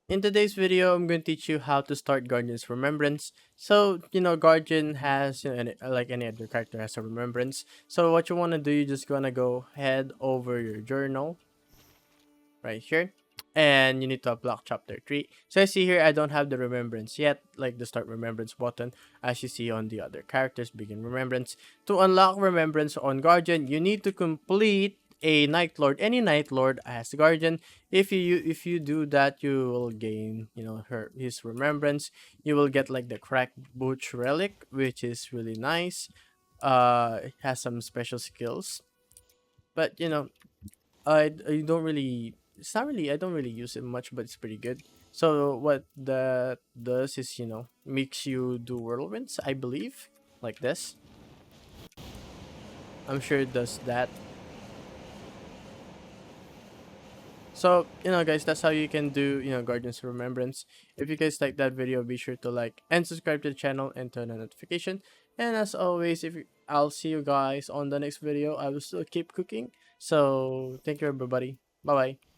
In today's video, I'm going to teach you how to start Guardian's Remembrance. So, Guardian has, like any other character has a remembrance. So what you want to do, you just gonna go head over your journal right here. And you need to unlock chapter 3. So I see here, I don't have the remembrance yet, like the start remembrance button, as you see on the other characters, begin remembrance. To unlock remembrance on Guardian, you need to complete a Night Lord, any Night Lord as Guardian. If you do that, you will gain, his remembrance. You will get like the cracked butch relic, which is really nice. It has some special skills, but I don't really. It's not really. I don't really use it much, but it's pretty good. So what that does is, makes you do whirlwinds. I believe, like this. I'm sure it does that. So guys, that's how you can do Guardians of Remembrance. If you guys like that video, be sure to like and subscribe to the channel and turn on notification. And as always, I'll see you guys on the next video. I will still keep cooking. So thank you everybody. Bye bye.